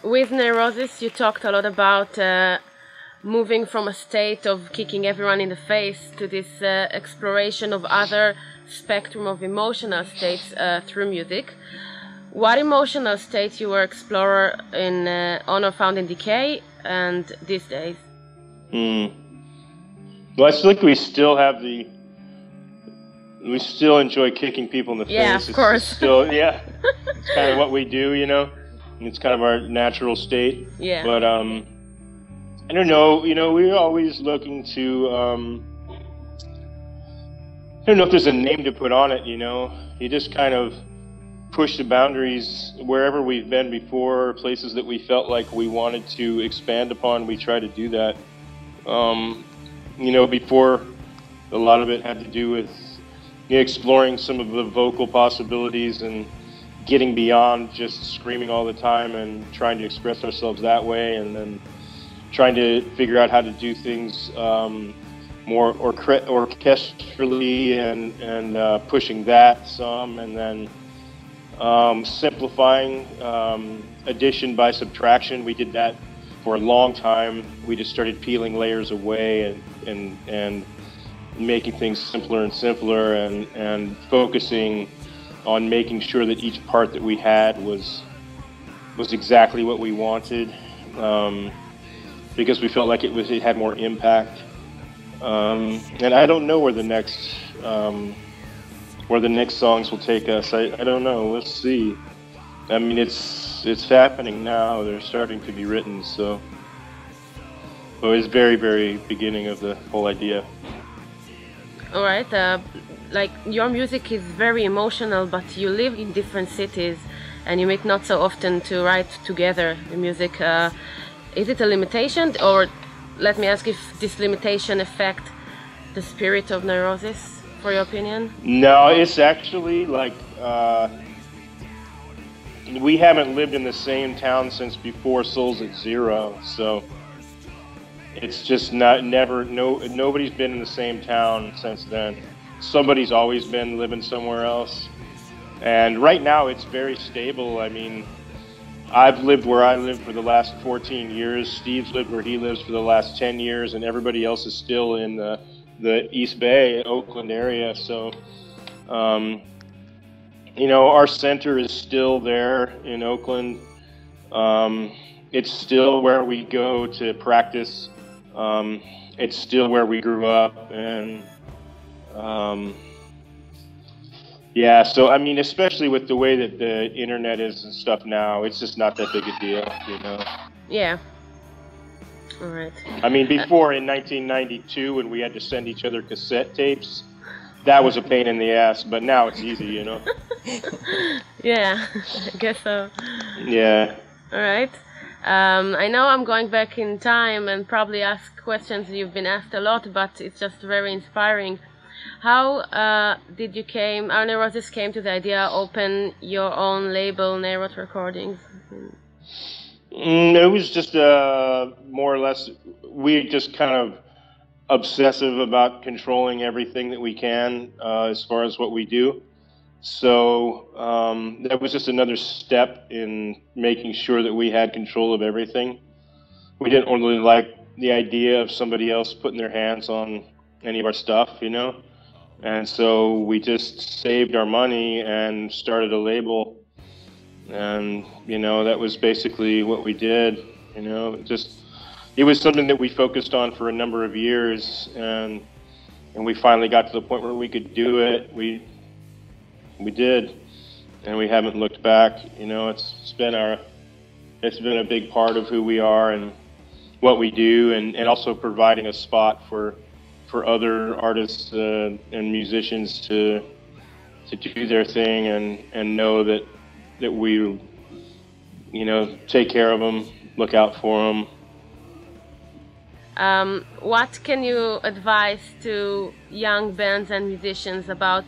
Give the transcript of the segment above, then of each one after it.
With Neurosis, you talked a lot about moving from a state of kicking everyone in the face to this exploration of other spectrum of emotional states through music. What emotional states you were explorer in Honor Found in Decay and these days? Well, I think we still have we still enjoy kicking people in the face. Yeah, of course. It's still, yeah, it's kind of what we do, you know. It's kind of our natural state. Yeah. But I don't know. You know, we're always looking to. I don't know if there's a name to put on it. You know, you just kind of push the boundaries wherever we've been before, places that we felt like we wanted to expand upon. We try to do that. You know, before, a lot of it had to do with exploring some of the vocal possibilities and getting beyond just screaming all the time and trying to express ourselves that way, and then trying to figure out how to do things more orchestrally and pushing that some, and then simplifying, addition by subtraction. We did that for a long time. We just started peeling layers away and making things simpler and simpler, and focusing on making sure that each part that we had was exactly what we wanted, because we felt like it had more impact. And I don't know where the next songs will take us. I don't know. We'll see. I mean, it's happening now. They're starting to be written, so it was very, very beginning of the whole idea. All right. Like, your music is very emotional, but you live in different cities and you meet not so often to write together the music. Is it a limitation, or let me ask if this limitation affect the spirit of Neurosis, for your opinion? No, it's actually like we haven't lived in the same town since before Souls at Zero, so it's just nobody's been in the same town since then. Somebody's always been living somewhere else. And right now it's very stable. I mean, I've lived where I live for the last 14 years. Steve's lived where he lives for the last 10 years, and everybody else is still in the East Bay, Oakland area. So, you know, our center is still there in Oakland. It's still where we go to practice. It's still where we grew up, and yeah, so I mean, especially with the way that the internet is and stuff now, it's just not that big a deal, you know. Yeah. All right. I mean, before in 1992, when we had to send each other cassette tapes, that was a pain in the ass, but now it's easy, you know. Yeah, I guess so. Yeah. All right. I know I'm going back in time and probably ask questions you've been asked a lot, but it's just very inspiring. How how Neurosis came to the idea open your own label, Neurot Recordings? It was just more or less, we just kind of obsessive about controlling everything that we can as far as what we do. So that was just another step in making sure that we had control of everything. We didn't really like the idea of somebody else putting their hands on any of our stuff, you know? And so we just saved our money and started a label. And, you know, that was basically what we did, you know? It was something that we focused on for a number of years, and we finally got to the point where we could do it. We did, and we haven't looked back. You know, it's been a big part of who we are and what we do, and also providing a spot for other artists and musicians to do their thing and know that we, you know, take care of them, look out for them. What can you advise to young bands and musicians about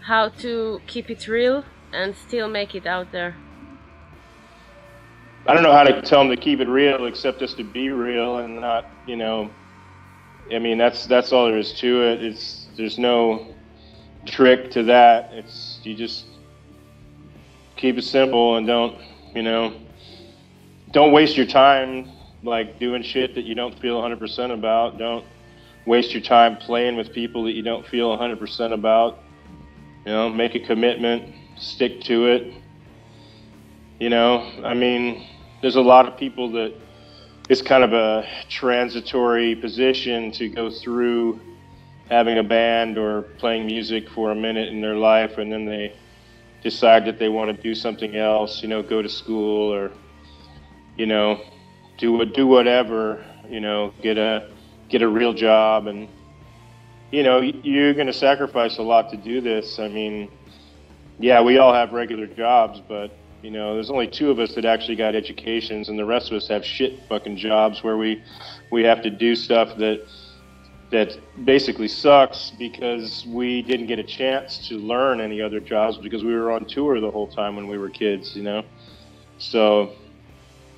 how to keep it real and still make it out there? I don't know how to tell them to keep it real, except just to be real and not, you know, I mean, that's all there is to it. There's no trick to that. You just keep it simple and don't don't waste your time like doing shit that you don't feel 100% about. Don't waste your time playing with people that you don't feel 100% about. You know, make a commitment, stick to it. You know, I mean, there's a lot of people that it's kind of a transitory position to go through having a band or playing music for a minute in their life, and then they decide that they want to do something else, you know, go to school or, you know, do whatever, you know, get a real job. And, you know, you're going to sacrifice a lot to do this. I mean, yeah, we all have regular jobs, but, you know, there's only 2 of us that actually got educations, and the rest of us have shit fucking jobs where we have to do stuff that basically sucks because we didn't get a chance to learn any other jobs because we were on tour the whole time when we were kids, you know? So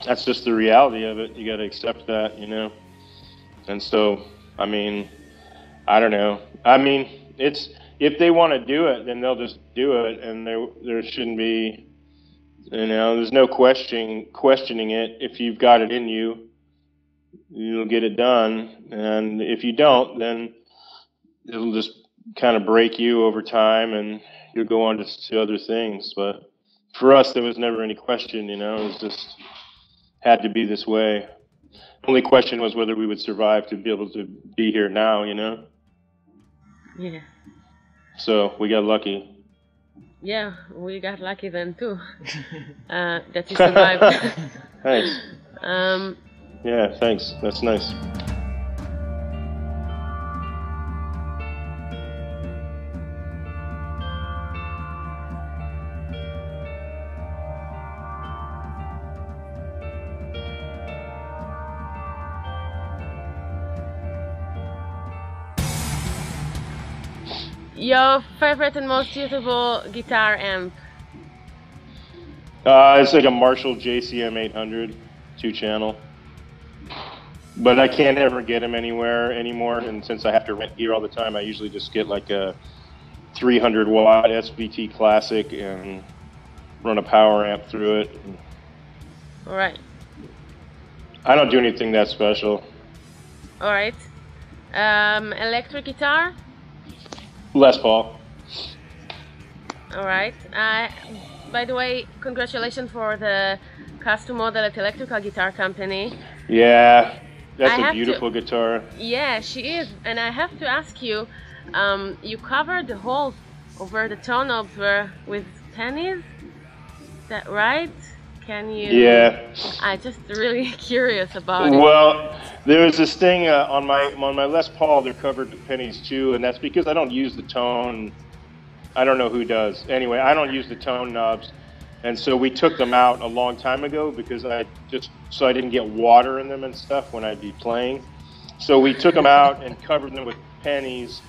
that's just the reality of it. You got to accept that, you know? And so, I mean, I don't know. I mean, it's, if they want to do it, then they'll just do it, and there shouldn't be, you know, there's no questioning it. If you've got it in you, you'll get it done, and if you don't, then it'll just kind of break you over time, and you'll go on to other things. But for us, there was never any question, you know. It was just had to be this way. Only question was whether we would survive to be able to be here now, you know. Yeah. So we got lucky. Yeah, we got lucky then too. That you survived. Thanks. Yeah, thanks. That's nice. Your favorite and most usable guitar amp? It's like a Marshall JCM 800, 2-channel. But I can't ever get them anywhere anymore, and since I have to rent gear all the time, I usually just get like a 300-watt SVT Classic and run a power amp through it. All right. I don't do anything that special. All right. Electric guitar? Les Paul. All right. By the way, congratulations for the custom model at Electrical Guitar Company. Yeah, that's a beautiful guitar. Yeah, she is. And I have to ask you, you covered the holes over the tone knobs with pennies? Is that right? Can you? Yeah. I'm just really curious about it. Well, there was this thing on my Les Paul. They're covered with pennies too, and that's because I don't use the tone. I don't know who does. Anyway, I don't use the tone knobs, and so we took them out a long time ago because I didn't get water in them and stuff when I'd be playing. So we took them out and covered them with pennies,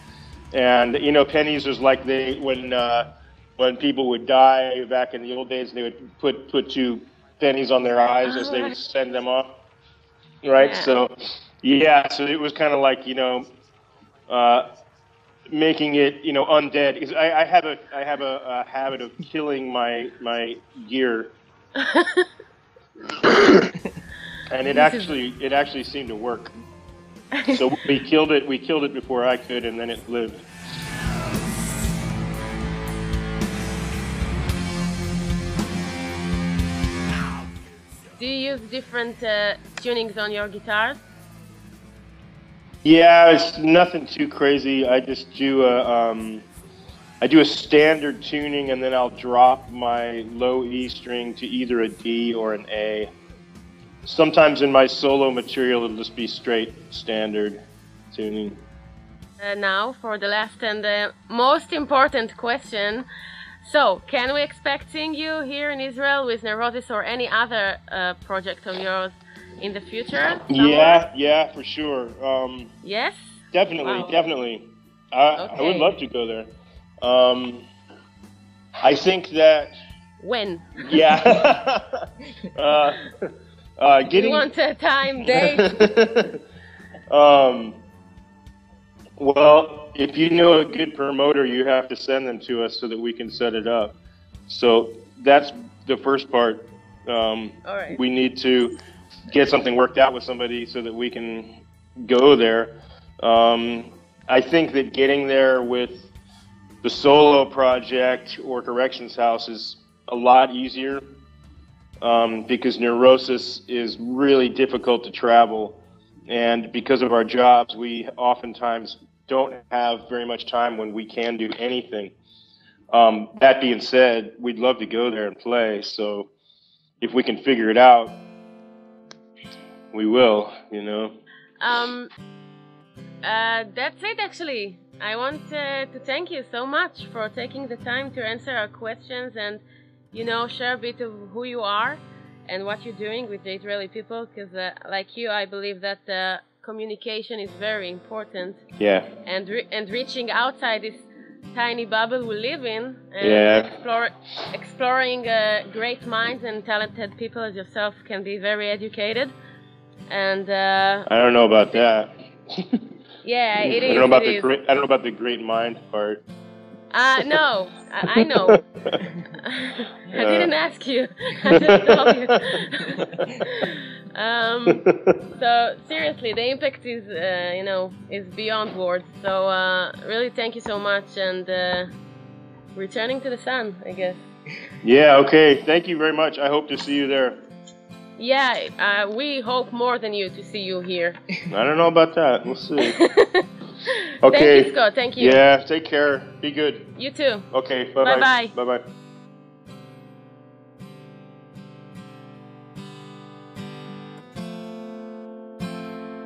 and you know, pennies was like when people would die back in the old days, they would put 2 pennies on their eyes as they would send them off, right? Yeah. So, yeah, so it was kind of like, you know, making it, you know, undead. Because I have a habit of killing my gear, and it actually seemed to work. So we killed it before I could, and then it lived. Do you use different tunings on your guitars? Yeah, it's nothing too crazy. I just do a standard tuning, and then I'll drop my low E string to either a D or an A. Sometimes in my solo material, it'll just be straight standard tuning. Now for the last and most important question. So, can we expect seeing you here in Israel with Neurosis or any other project of yours in the future? Somewhere? Yeah, for sure. Yes? Definitely, Wow. definitely. Okay. I would love to go there. I think that... When? Yeah. Do you want a time, date? Well, if you know a good promoter, you have to send them to us so that we can set it up. So that's the first part. All right. We need to get something worked out with somebody so that we can go there. I think that getting there with the solo project or Corrections House is a lot easier because Neurosis is really difficult to travel. And because of our jobs, we oftentimes don't have very much time when we can do anything. That being said, we'd love to go there and play. So if we can figure it out, we will, you know. That's it, actually. I want to thank you so much for taking the time to answer our questions and, you know, share a bit of who you are and what you're doing with the Israeli people. Because, like you, I believe that communication is very important. Yeah. And reaching outside this tiny bubble we live in and Yeah. exploring great minds and talented people as yourself can be very educated. And I don't know about that. yeah, it is. I don't know about the great mind part. No, I know. I didn't ask you. I just told you. So seriously, the impact is, you know, is beyond words. So really, thank you so much, and returning to the sun, I guess. Yeah. Okay. Thank you very much. I hope to see you there. Yeah, we hope more than you to see you here. I don't know about that. We'll see. Okay. Thank you, Scott. Thank you. Yeah. Take care. Be good. You too. Okay. Bye-bye. Bye-bye. Bye-bye.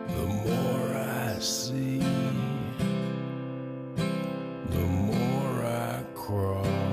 The more I see, the more I cry.